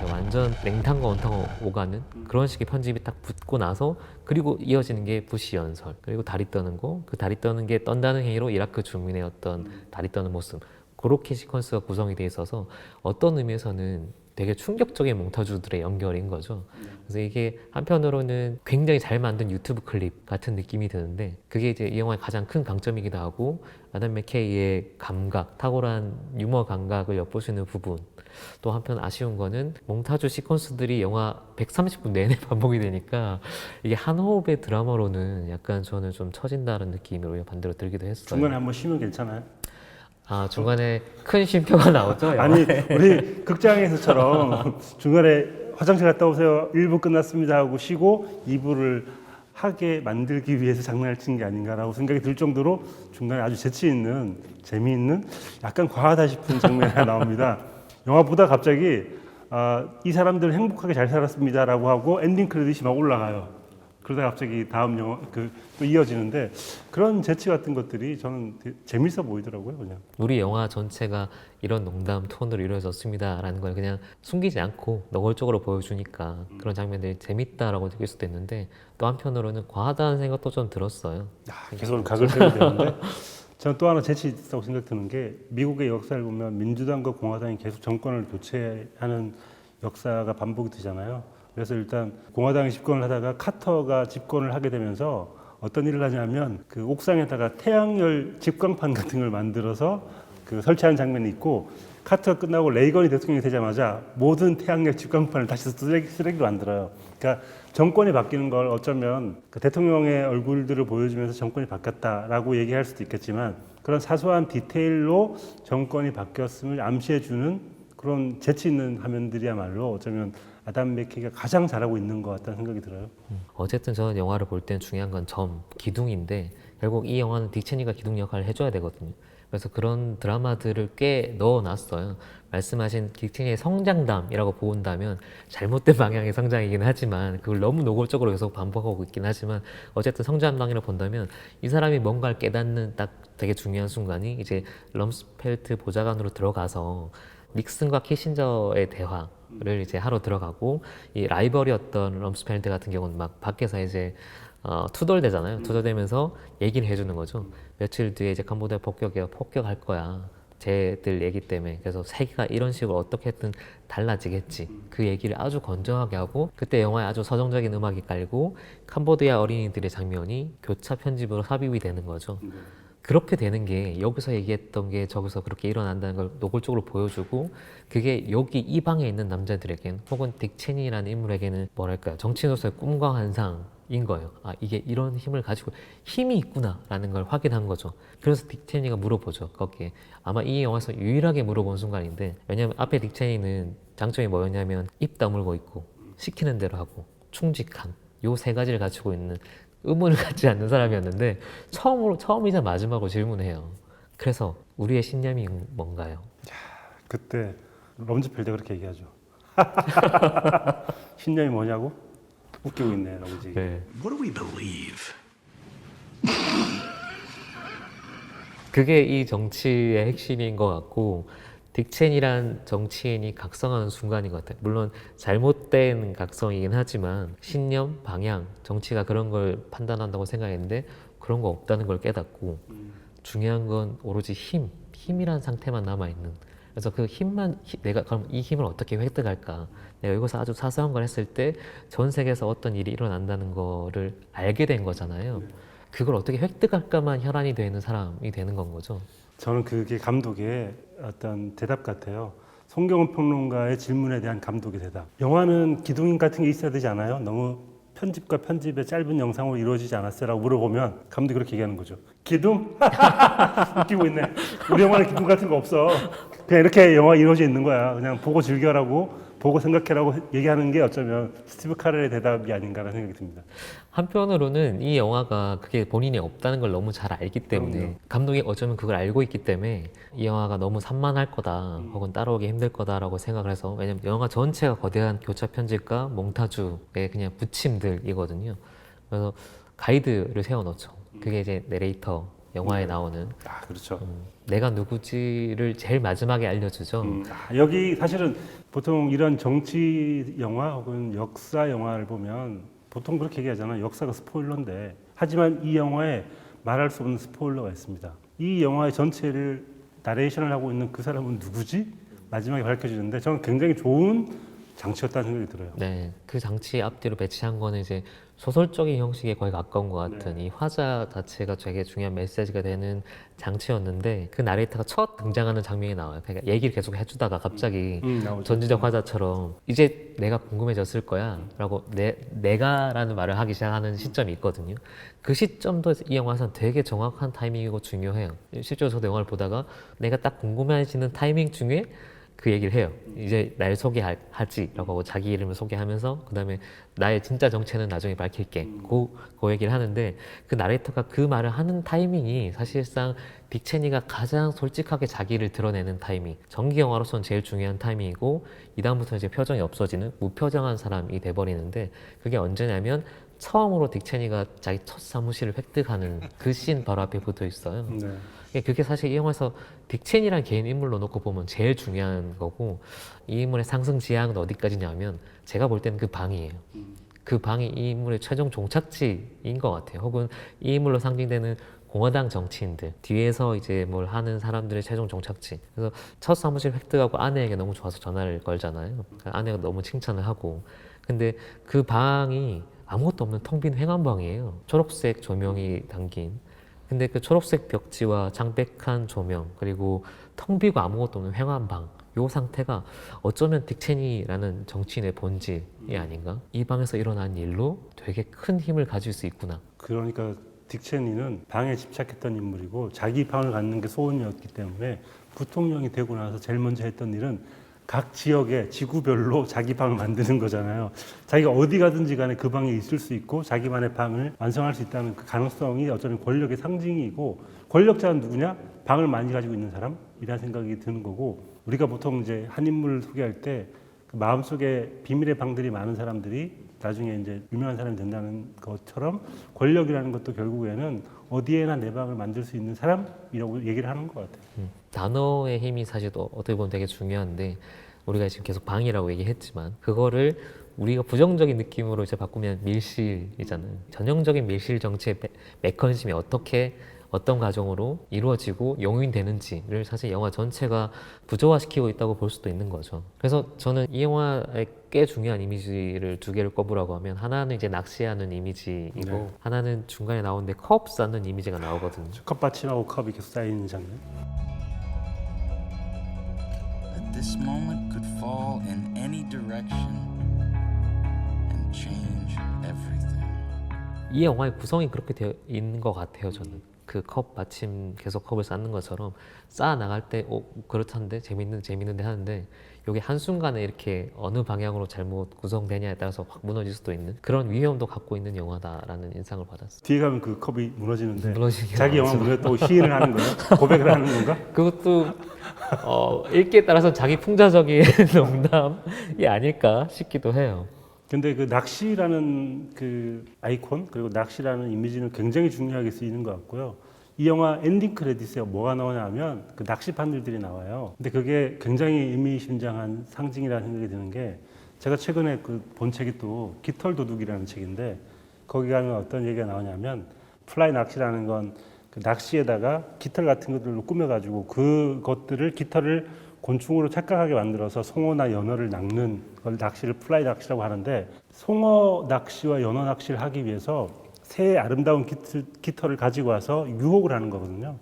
완전 냉탕과 온탕 오가는 그런 식의 편집이 딱 붙고 나서 그리고 이어지는 게 부시 연설, 그리고 다리 떠는 거, 그 다리 떠는 게 떤다는 행위로 이라크 주민의 어떤 다리 떠는 모습, 그렇게 시퀀스가 구성이 돼 있어서 어떤 의미에서는 되게 충격적인 몽타주들의 연결인 거죠. 그래서 이게 한편으로는 굉장히 잘 만든 유튜브 클립 같은 느낌이 드는데 그게 이제 이 영화의 가장 큰 강점이기도 하고 아담 맥케이의 감각, 탁월한 유머 감각을 엿볼 수 있는 부분. 또 한편 아쉬운 거는 몽타주 시퀀스들이 영화 130분 내내 반복이 되니까 이게 한 호흡의 드라마로는 약간 저는 좀 처진다는 느낌으로 반대로 들기도 했어요. 중간에 한번 쉬면 괜찮아요? 중간에 큰 쉼표가 나오죠? 아니 우리 극장에서처럼 중간에 화장실 갔다 오세요 1부 끝났습니다 하고 쉬고 2부를 하게 만들기 위해서 장난을 친 게 아닌가라고 생각이 들 정도로 중간에 아주 재치 있는 재미있는 약간 과하다 싶은 장면이 하나 나옵니다. 영화 보다 갑자기 이 사람들 행복하게 잘 살았습니다라고 하고 엔딩 크레딧이 막 올라가요. 그러다 갑자기 다음 영화 또 이어지는데 그런 재치 같은 것들이 저는 되게 재밌어 보이더라고요, 그냥. 우리 영화 전체가 이런 농담 톤으로 이루어졌습니다라는 걸 그냥 숨기지 않고 노골적으로 보여주니까 그런 장면들이 재밌다라고 느낄 수도 있는데 또 한편으로는 과하다는 생각도 좀 들었어요. 계속 각을 세우게 되는데 저는 또 하나 재치 있다고 생각 드는 게 미국의 역사를 보면 민주당과 공화당이 계속 정권을 교체하는 역사가 반복이 되잖아요. 그래서 일단 공화당이 집권을 하다가 카터가 집권을 하게 되면서 어떤 일을 하냐면 그 옥상에다가 태양열 집광판 같은 걸 만들어서 그 설치하는 장면이 있고 카터가 끝나고 레이건이 대통령이 되자마자 모든 태양열 집광판을 다시 쓰레기로 만들어요. 그러니까 정권이 바뀌는 걸 어쩌면 그 대통령의 얼굴들을 보여주면서 정권이 바뀌었다라고 얘기할 수도 있겠지만 그런 사소한 디테일로 정권이 바뀌었음을 암시해주는 그런 재치 있는 화면들이야말로 어쩌면 아담 맥케이가 가장 잘하고 있는 것 같다는 생각이 들어요. 어쨌든 저는 영화를 볼 땐 중요한 건 기둥인데 결국 이 영화는 딕 체니가 기둥 역할을 해줘야 되거든요. 그래서 그런 드라마들을 꽤 넣어놨어요. 말씀하신 딕 체니의 성장담이라고 본다면 잘못된 방향의 성장이긴 하지만 그걸 너무 노골적으로 계속 반복하고 있긴 하지만 어쨌든 성장담이라고 본다면 이 사람이 뭔가를 깨닫는 딱 되게 중요한 순간이 이제 럼스펠트 보좌관으로 들어가서 닉슨과 키신저의 대화를 이제 하러 들어가고 이 라이벌이었던 럼스펠트 같은 경우는 막 밖에서 이제 투덜대잖아요. 투덜대면서 얘기를 해주는 거죠. 며칠 뒤에 이제 캄보디아 폭격할 거야. 쟤들 얘기 때문에. 그래서 세계가 이런 식으로 어떻게든 달라지겠지. 그 얘기를 아주 건조하게 하고 그때 영화에 아주 서정적인 음악이 깔고 캄보디아 어린이들의 장면이 교차 편집으로 삽입이 되는 거죠. 그렇게 되는 게 여기서 얘기했던 게 저기서 그렇게 일어난다는 걸 노골적으로 보여주고 그게 여기 이 방에 있는 남자들에겐 혹은 딕 체니라는 인물에게는 뭐랄까요 정치인으로서의 꿈과 환상인 거예요. 아 이게 이런 힘을 가지고 힘이 있구나 라는 걸 확인한 거죠. 그래서 딕 체니가 물어보죠. 거기에 아마 이 영화에서 유일하게 물어본 순간인데 왜냐면 앞에 딕 체니는 장점이 뭐였냐면 입 다물고 있고 시키는 대로 하고 충직함 요 세 가지를 가지고 있는 의문을 갖지 않는 사람이었는데 처음이자 마지막으로 질문해요. 그래서 우리의 신념이 뭔가요? 그때 럼즈펠드가 그렇게 얘기하죠. 신념이 뭐냐고? 웃기고 있네, 럼즈. 네. What do we believe? 그게 이 정치의 핵심인 것 같고 딕 체니란 정치인이 각성하는 순간인 것 같아요. 물론 잘못된 각성이긴 하지만 신념, 방향, 정치가 그런 걸 판단한다고 생각했는데 그런 거 없다는 걸 깨닫고 중요한 건 오로지 힘이란 상태만 남아있는 그래서 그 힘만 내가 그럼 이 힘을 어떻게 획득할까 내가 여기서 아주 사소한 걸 했을 때 전 세계에서 어떤 일이 일어난다는 거를 알게 된 거잖아요. 그걸 어떻게 획득할까만 혈안이 되는 사람이 되는 건 거죠. 저는 그게 감독의 어떤 대답 같아요. 송경훈 평론가의 질문에 대한 감독의 대답. 영화는 기둥 같은 게 있어야 되지 않아요? 너무 편집과 편집의 짧은 영상으로 이루어지지 않았어요? 라고 물어보면 감독이 그렇게 얘기하는 거죠. 기둥? 웃기고 있네. 우리 영화는 기둥 같은 거 없어. 그냥 이렇게 영화가 이루어져 있는 거야. 그냥 보고 즐겨라고 보고 생각해라고 얘기하는 게 어쩌면 스티브 카렐의 대답이 아닌가라는 생각이 듭니다. 한편으로는 이 영화가 그게 본인이 없다는 걸 너무 잘 알기 때문에 그럼요. 감독이 어쩌면 그걸 알고 있기 때문에 이 영화가 너무 산만할 거다 혹은 따라오기 힘들 거다라고 생각을 해서 왜냐면 영화 전체가 거대한 교차 편집과 몽타주의 그냥 부침들이거든요. 그래서 가이드를 세워놓죠. 그게 이제 내레이터 영화에 나오는 아, 그렇죠. 내가 누구지를 제일 마지막에 알려주죠. 여기 사실은 보통 이런 정치 영화 혹은 역사 영화를 보면 보통 그렇게 얘기하잖아요. 역사가 스포일러인데 하지만 이 영화에 말할 수 없는 스포일러가 있습니다. 이 영화의 전체를 나레이션을 하고 있는 그 사람은 누구지? 마지막에 밝혀지는데 저는 굉장히 좋은 장치였다는 생각이 들어요. 네, 그 장치 앞뒤로 배치한 거는 이제 소설적인 형식에 거의 가까운 것 같은 이 화자 자체가 되게 중요한 메시지가 되는 장치였는데 그 나레이터가 첫 등장하는 장면이 나와요. 그러니까 얘기를 계속 해주다가 갑자기 나오죠. 전지적 화자처럼 이제 내가 궁금해졌을 거야 라고 내가라는 말을 하기 시작하는 시점이 있거든요. 그 시점도 이 영화에서는 되게 정확한 타이밍이고 중요해요. 실제로 저도 영화를 보다가 내가 딱 궁금해지는 타이밍 중에 그 얘기를 해요. 이제 날 소개하지라고 하고 자기 이름을 소개하면서 그 다음에 나의 진짜 정체는 나중에 밝힐게. 그 얘기를 하는데 그 나레이터가 그 말을 하는 타이밍이 사실상 딕 체니가 가장 솔직하게 자기를 드러내는 타이밍. 전기 영화로서는 제일 중요한 타이밍이고 이 다음부터 이제 표정이 없어지는 무표정한 사람이 돼버리는데 그게 언제냐면 처음으로 딕 체니가 자기 첫 사무실을 획득하는 그 씬 바로 앞에 붙어 있어요. 네. 그게 사실 이 영화에서 딕 체니라는 개인 인물로 놓고 보면 제일 중요한 거고 이 인물의 상승 지향은 어디까지냐면 제가 볼 때는 그 방이에요. 그 방이 이 인물의 최종 종착지인 것 같아요. 혹은 이 인물로 상징되는 공화당 정치인들 뒤에서 이제 뭘 하는 사람들의 최종 종착지. 그래서 첫 사무실 획득하고 아내에게 너무 좋아서 전화를 걸잖아요. 아내가 너무 칭찬을 하고 근데 그 방이 아무것도 없는 텅 빈 회관방이에요. 초록색 조명이 담긴. 근데 그 초록색 벽지와 창백한 조명 그리고 텅 비고 아무것도 없는 회관방 요 상태가 어쩌면 딕 체니라는 정치인의 본질이 아닌가? 이 방에서 일어난 일로 되게 큰 힘을 가질 수 있구나. 그러니까 딕 체니는 방에 집착했던 인물이고 자기 방을 갖는 게 소원이었기 때문에 부통령이 되고 나서 제일 먼저 했던 일은 각 지역의 지구별로 자기 방을 만드는 거잖아요. 자기가 어디 가든지 간에 그 방에 있을 수 있고 자기만의 방을 완성할 수 있다는 그 가능성이 어쩌면 권력의 상징이고, 권력자는 누구냐? 방을 많이 가지고 있는 사람이라는 생각이 드는 거고, 우리가 보통 이제 한 인물을 소개할 때 그 마음속에 비밀의 방들이 많은 사람들이 나중에 이제 유명한 사람이 된다는 것처럼, 권력이라는 것도 결국에는 어디에나 내 방을 만들 수 있는 사람이라고 얘기를 하는 것 같아요. 단어의 힘이 사실 또 어떻게 보면 되게 중요한데, 우리가 지금 계속 방이라고 얘기했지만 그거를 우리가 부정적인 느낌으로 이제 바꾸면 밀실이잖아요. 전형적인 밀실 정치의 메커니즘이 어떻게 어떤 과정으로 이루어지고 용인되는지를 사실 영화 전체가 부조화시키고 있다고 볼 수도 있는 거죠. 그래서 저는 이 영화의 꽤 중요한 이미지를 두 개를 꼽으라고 하면, 하나는 이제 낚시하는 이미지이고, 네. 하나는 중간에 나오는데 컵 쌓는 이미지가 나오거든요. 컵받침하고 컵이 계속 쌓이는 장면. That this moment could fall in any direction and change everything. 이 영화의 구성이 그렇게 되어 있는 것 같아요, 저는. 그 컵 마침 계속 컵을 쌓는 것처럼 쌓아 나갈 때 그렇다는데 재밌는데 하는데, 이게 한순간에 이렇게 어느 방향으로 잘못 구성되냐에 따라서 확 무너질 수도 있는 그런 위험도 갖고 있는 영화다라는 인상을 받았어요. 뒤에 가면 그 컵이 무너지는데 무너지는 게 자기 영화 나오죠. 무너졌다고 시인을 하는 거예요? 고백을 하는 건가? 그것도 읽기에 따라서 자기 풍자적인 농담이 아닐까 싶기도 해요. 근데 그 낚시라는 그 아이콘, 그리고 낚시라는 이미지는 굉장히 중요하게 쓰이는 것 같고요. 이 영화 엔딩 크레딧에 뭐가 나오냐면 그 낚시판들이 나와요. 근데 그게 굉장히 의미심장한 상징이라는 생각이 드는 게, 제가 최근에 그 본 책이 또 깃털 도둑이라는 책인데, 거기 가면 어떤 얘기가 나오냐면, 플라이 낚시라는 건 그 낚시에다가 깃털 같은 것들로 꾸며가지고 그것들을, 깃털을 곤충으로 착각하게 만들어서 송어나 연어를 낚는 걸 낚시를 플라이 낚시라고 하는데, 송어 낚시와 연어 낚시를 하기 위해서 새의 아름다운 깃털을 가지고 와서 유혹을 하는 거거든요.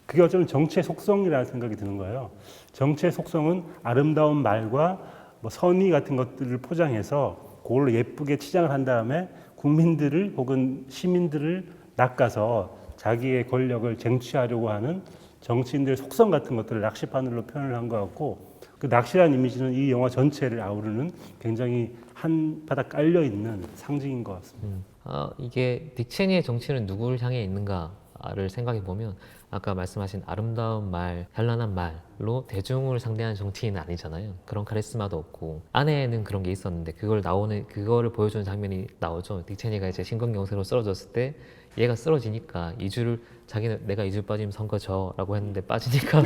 그게 어쩌면 정치의 속성이라는 생각이 드는 거예요. 정치의 속성은 아름다운 말과 뭐 선의 같은 것들을 포장해서 그걸로 예쁘게 치장을 한 다음에 국민들을 혹은 시민들을 낚아서 자기의 권력을 쟁취하려고 하는 정치인들의 속성 같은 것들을 낚시바늘로 표현을 한 것 같고, 그 낚시라는 이미지는 이 영화 전체를 아우르는 굉장히 한 바닥 깔려 있는 상징인 것 같습니다. 이게 딕 체니의 정치는 누구를 향해 있는가를 생각해 보면, 아까 말씀하신 아름다운 말, 현란한 말로 대중을 상대하는 정치인은 아니잖아요. 그런 카리스마도 없고, 안에는 그런 게 있었는데 그거를 보여주는 장면이 나오죠. 딕 체니가 이제 심근경색으로 쓰러졌을 때 얘가 쓰러지니까 자기는 내가 2주 빠지면 선거 져라고 했는데 빠지니까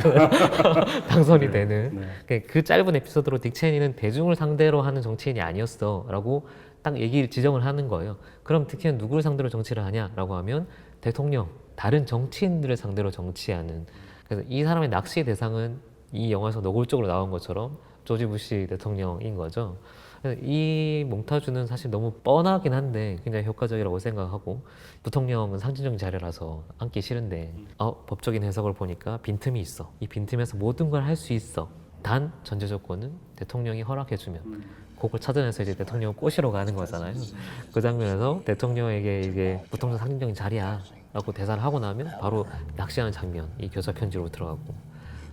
당선이 되는 그 짧은 에피소드로 딕 체니는 대중을 상대로 하는 정치인이 아니었어라고 딱 지정을 하는 거예요. 그럼 딕 체니는 누구를 상대로 정치를 하냐라고 하면 대통령, 다른 정치인들을 상대로 정치하는. 그래서 이 사람의 낚시 대상은 이 영화에서 노골적으로 나온 것처럼 조지 부시 대통령인 거죠. 이 몽타주는 사실 너무 뻔하긴 한데 굉장히 효과적이라고 생각하고, 부통령은 상징적인 자리라서 앉기 싫은데 법적인 해석을 보니까 빈틈이 있어. 이 빈틈에서 모든 걸 할 수 있어. 단 전제 조건은 대통령이 허락해주면. 그걸 찾아내서 이제 대통령 꼬시러 가는 거잖아요. 그 장면에서 대통령에게 이게 부통령 상징적인 자리야 라고 대사를 하고 나면 바로 낚시하는 장면, 이 교사 편지로 들어가고,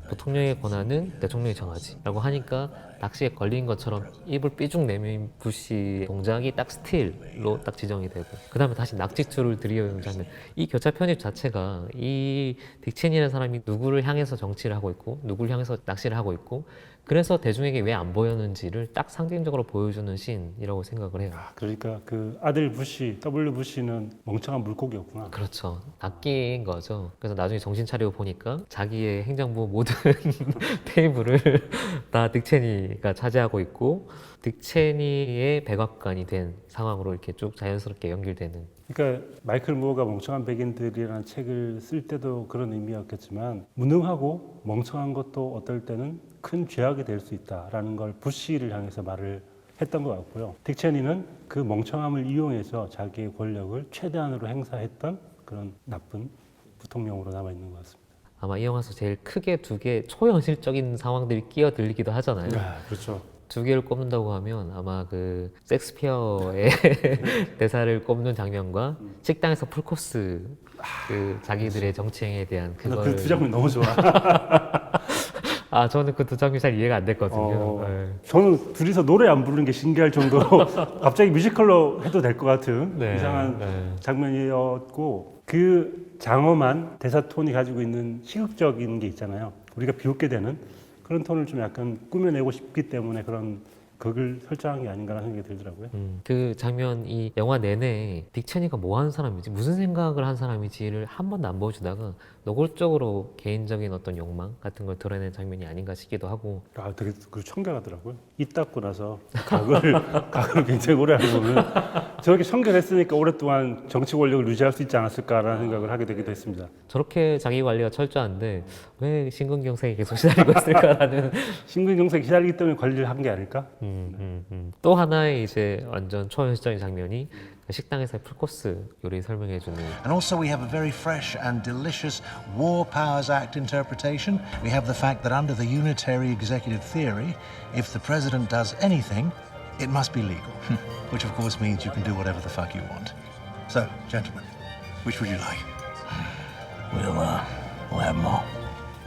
부통령의 권한은 대통령이 정하지 라고 하니까 낚시에 걸린 것처럼 입을 삐죽 내민 부시 동작이 딱 스틸로 딱 지정이 되고, 그 다음에 다시 낙지투를 들이오는 장면. 이 교차 편집 자체가 이 딕 체니라는 사람이 누구를 향해서 정치를 하고 있고 누구를 향해서 낚시를 하고 있고, 그래서 대중에게 왜 안 보였는지를 딱 상징적으로 보여주는 씬이라고 생각을 해요. 그러니까 그 아들 부시, W 부시는 멍청한 물고기였구나. 그렇죠. 낚인 거죠. 그래서 나중에 정신 차리고 보니까 자기의 행정부 모든 테이블을 다 딕 체니가 차지하고 있고, 딕 체니의 백악관이 된 상황으로 이렇게 쭉 자연스럽게 연결되는. 그러니까 마이클 무어가 멍청한 백인들이라는 책을 쓸 때도 그런 의미였겠지만, 무능하고 멍청한 것도 어떨 때는 큰 죄악이 될 수 있다라는 걸 부시를 향해서 말을 했던 것 같고요. 딕 체니는 그 멍청함을 이용해서 자기의 권력을 최대한으로 행사했던 그런 나쁜 부통령으로 남아있는 것 같습니다. 아마 이 영화에서 제일 크게 두 개 초현실적인 상황들이 끼어들기도 하잖아요. 그렇죠. 두 개를 꼽는다고 하면 아마 그 섹스피어의 대사를 꼽는 장면과 식당에서 풀코스 그 자기들의 정치행위에 대한 그 그걸 두 장면 너무 좋아. 아 저는 그 두 장면이 잘 이해가 안 됐거든요. 네. 저는 둘이서 노래 안 부르는 게 신기할 정도로 갑자기 뮤지컬로 해도 될 것 같은 네, 이상한 네. 장면이었고 그 장엄한 대사 톤이 가지고 있는 희극적인 게 있잖아요. 우리가 비웃게 되는 그런 톤을 좀 약간 꾸며내고 싶기 때문에 그런 극을 설정한 게 아닌가라는 생각이 들더라고요. 그 장면 이 영화 내내 딕 체니가 뭐 하는 사람이지 무슨 생각을 한 사람이지를 한 번도 안 보여주다가 노골적으로 개인적인 어떤 욕망 같은 걸 드러낸 장면이 아닌가 싶기도 하고 아, 되게 그 청결하더라고요. 입 닦고 나서 각을 굉장히 오래 하고 보면 저렇게 청결했으니까 오랫동안 정치 권력을 유지할 수 있지 않았을까라는 생각을 하게 되기도 했습니다. 저렇게 자기 관리가 철저한데 왜 심근경색에 계속 시달리고 있을까라는 심근경색 기다리기 때문에 관리를 한 게 아닐까? 또 하나의 이제 완전 초현실적인 장면이 그 식당에서의 풀코스 요리 설명해주는 And also, we have a very fresh and delicious War Powers Act interpretation. We have the fact that under the unitary executive theory, if the president does anything, it must be legal. Which, of course, means you can do whatever the fuck you want. So, gentlemen, which would you like? We'll have more.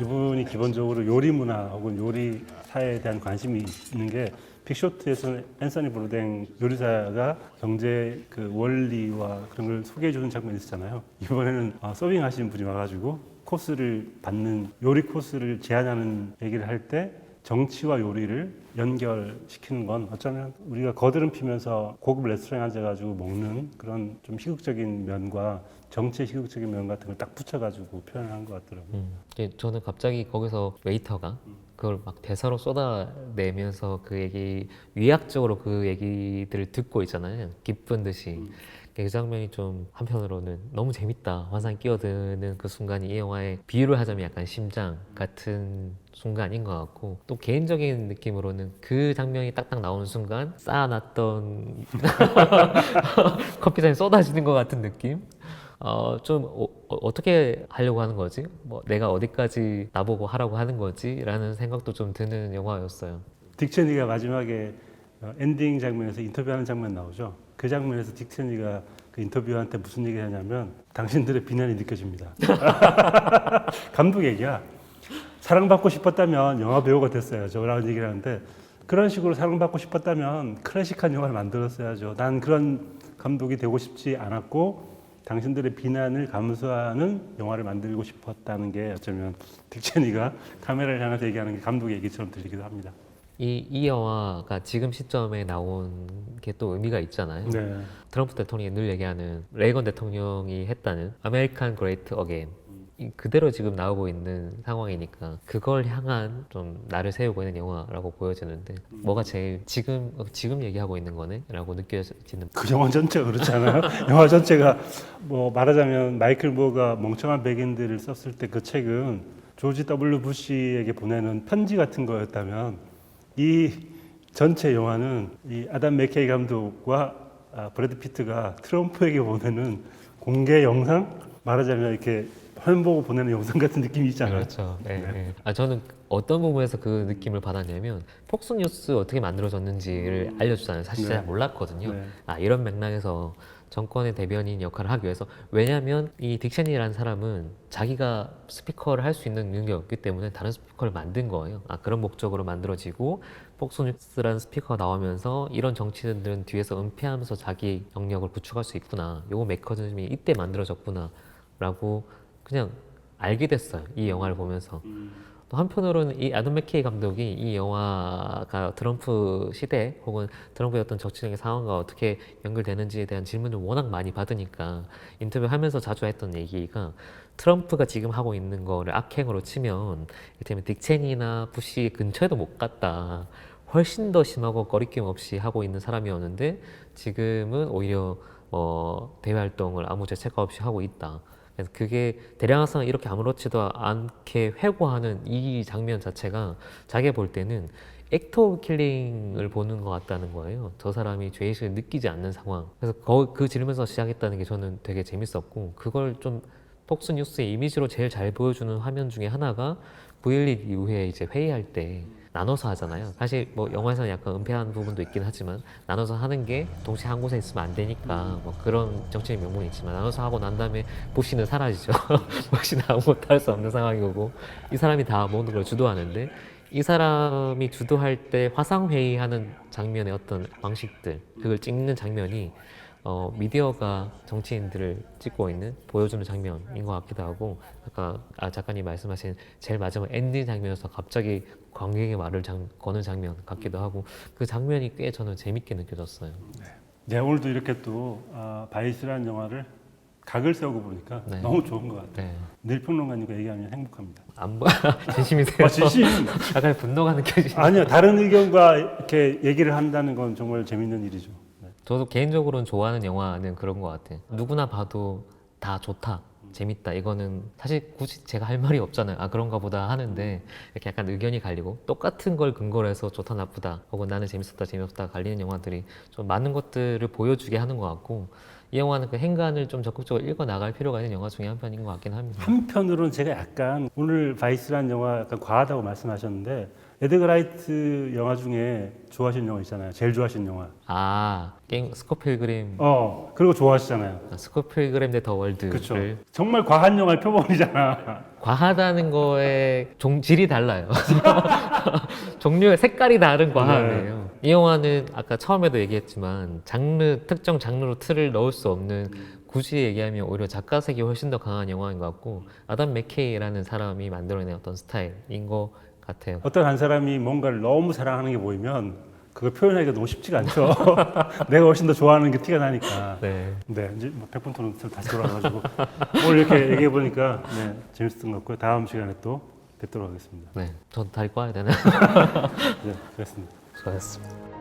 이분이 기본적으로 요리 문화 혹은 요리사에 대한 관심이 있는 게 빅쇼트에서는 앤서니 브로댕 요리사가 경제 그 원리와 그런 걸 소개해 주는 장면이 있었잖아요. 이번에는 서빙 하시는 분이 와가지고 코스를 받는 요리 코스를 제안하는 얘기를 할 때 정치와 요리를 연결시키는 건 어쩌면 우리가 거드름 피면서 고급 레스토랑에 앉아가지고 먹는 그런 좀 희극적인 면과 정치의 희극적인 면 같은 걸 딱 붙여가지고 표현한 것 같더라고요. 저는 갑자기 거기서 웨이터가 그걸 막 대사로 쏟아내면서 그 얘기 위약적으로 그 얘기들을 듣고 있잖아요. 기쁜 듯이. 그 장면이 좀 한편으로는 너무 재밌다 환상 끼어드는 그 순간이 이 영화의 비유를 하자면 약간 심장 같은 순간인 것 같고 또 개인적인 느낌으로는 그 장면이 딱딱 나오는 순간 쌓아놨던 커피잔이 쏟아지는 것 같은 느낌. 어떻게 하려고 하는 거지? 뭐 내가 어디까지 나보고 하라고 하는 거지? 라는 생각도 좀 드는 영화였어요. 딕 체니가 마지막에 엔딩 장면에서 인터뷰하는 장면 나오죠. 그 장면에서 딕 체니가 그 인터뷰한테 무슨 얘기를 하냐면 당신들의 비난이 느껴집니다. 감독 얘기야. 사랑받고 싶었다면 영화 배우가 됐어야죠 라는 얘기를 하는데 그런 식으로 사랑받고 싶었다면 클래식한 영화를 만들었어야죠. 난 그런 감독이 되고 싶지 않았고 당신들의 비난을 감수하는 영화를 만들고 싶었다는 게 어쩌면 딕 체니가 카메라를 향해서 얘기하는 게 감독의 얘기처럼 들리기도 합니다. 이 영화가 지금 시점에 나온 게 또 의미가 있잖아요. 네. 트럼프 대통령이 늘 얘기하는 레이건 대통령이 했다는 아메리칸 그레이트 어게인 그대로 지금 나오고 있는 상황이니까 그걸 향한 좀 나를 세우고 있는 영화라고 보여지는데 뭐가 제일 지금 얘기하고 있는 거네? 라고 느껴지는 그 영화 전체가 그렇지 않아요? 영화 전체가 뭐 말하자면 마이클 무어가 멍청한 백인들을 썼을 때 그 책은 조지 W 부시에게 보내는 편지 같은 거였다면 이 전체 영화는 이 아담 맥케이 감독과 브래드 피트가 트럼프에게 보내는 공개 영상? 말하자면 이렇게 화면 보고 보내는 영상 같은 느낌이 있잖아요. 그렇죠. 네. 저는 어떤 부분에서 그 느낌을 받았냐면 폭스뉴스 어떻게 만들어졌는지를 알려주잖아요. 사실 잘 몰랐거든요. 네. 이런 맥락에서 정권의 대변인 역할을 하기 위해서 왜냐하면 이 딕 체니라는 사람은 자기가 스피커를 할 수 있는 능력이 없기 때문에 다른 스피커를 만든 거예요. 그런 목적으로 만들어지고 폭스뉴스라는 스피커가 나오면서 이런 정치인들은 뒤에서 은폐하면서 자기 영역을 구축할 수 있구나. 요 메커니즘이 이때 만들어졌구나 라고 그냥 알게 됐어요. 이 영화를 보면서. 또 한편으로는 이 아담 맥케이 감독이 이 영화가 트럼프 시대 혹은 트럼프의 어떤 정치적인 상황과 어떻게 연결되는지에 대한 질문을 워낙 많이 받으니까 인터뷰하면서 자주 했던 얘기가 트럼프가 지금 하고 있는 거를 악행으로 치면 이를테면 딕 체니나 부시 근처에도 못 갔다. 훨씬 더 심하고 거리낌 없이 하고 있는 사람이었는데 지금은 오히려 대외 활동을 아무 죄책감 없이 하고 있다. 그래서 그게 대량학생을 이렇게 아무렇지도 않게 회고하는 이 장면 자체가 자기가 볼 때는 액트 오브 킬링을 보는 것 같다는 거예요. 저 사람이 죄의식을 느끼지 않는 상황. 그래서 그 질문에서 시작했다는 게 저는 되게 재밌었고 그걸 좀 폭스뉴스의 이미지로 제일 잘 보여주는 화면 중에 하나가 9.11 이후에 이제 회의할 때 나눠서 하잖아요. 사실 뭐 영화에서는 약간 은폐하는 부분도 있긴 하지만 나눠서 하는 게 동시에 한 곳에 있으면 안 되니까 뭐 그런 정치적 명분이 있지만 나눠서 하고 난 다음에 부시는 사라지죠. 부시는 아무것도 할 수 없는 상황이고 이 사람이 다 모든 걸 주도하는데 이 사람이 주도할 때 화상회의하는 장면의 어떤 방식들, 그걸 찍는 장면이 미디어가 정치인들을 찍고 있는, 보여주는 장면인 것 같기도 하고, 아까 작가님 말씀하신 제일 마지막 엔딩 장면에서 갑자기 관객의 말을 거는 장면 같기도 하고, 그 장면이 꽤 저는 재밌게 느껴졌어요. 네, 오늘도 이렇게 또 바이스라는 영화를 각을 세우고 보니까 네. 너무 좋은 것 같아요. 네. 늘 평론가님과 얘기하면 행복합니다. 안 봐. 진심이세요? 진심. 약간 분노가 느껴지죠. 아니요, 다른 의견과 이렇게 얘기를 한다는 건 정말 재밌는 일이죠. 네. 저도 개인적으로는 좋아하는 영화는 그런 것 같아요. 누구나 봐도 다 좋다, 재밌다. 이거는 사실 굳이 제가 할 말이 없잖아요. 아, 그런가 보다 하는데, 이렇게 약간 의견이 갈리고 똑같은 걸 근거로 해서 좋다, 나쁘다, 혹은 나는 재밌었다, 재미없다 갈리는 영화들이 좀 많은 것들을 보여주게 하는 것 같고, 이 영화는 그 행간을 좀 적극적으로 읽어 나갈 필요가 있는 영화 중에 한 편인 것 같긴 합니다. 한편으로는 제가 약간 오늘 바이스라는 영화 약간 과하다고 말씀하셨는데, 에드거 라이트 영화 중에 좋아하시는 영화 있잖아요. 제일 좋아하시는 영화. 아, 게임 스콧 필그림, 그리고 좋아하시잖아요. 스콧 필그림 대 더 월드를 그렇죠. 정말 과한 영화의 표본이잖아. 과하다는 거에 질이 달라요. 종류의 색깔이 다른 과함이에요. 이 영화는 아까 처음에도 얘기했지만 특정 장르로 틀을 넣을 수 없는, 굳이 얘기하면 오히려 작가색이 훨씬 더 강한 영화인 것 같고, 아담 맥케이라는 사람이 만들어낸 어떤 스타일인 것 같아요. 어떤 한 사람이 뭔가를 너무 사랑하는 게 보이면 그걸 표현하기가 너무 쉽지가 않죠. 내가 훨씬 더 좋아하는 게 티가 나니까. 네. 네, 이제 100분 토론으로 다시 돌아가가지고 오늘 이렇게 얘기해 보니까 재밌었던 것 같고요. 다음 시간에 또 뵙도록 하겠습니다. 네. 전 다리 꽈야 되나? 네, 그렇습니다. 수고하셨습니다.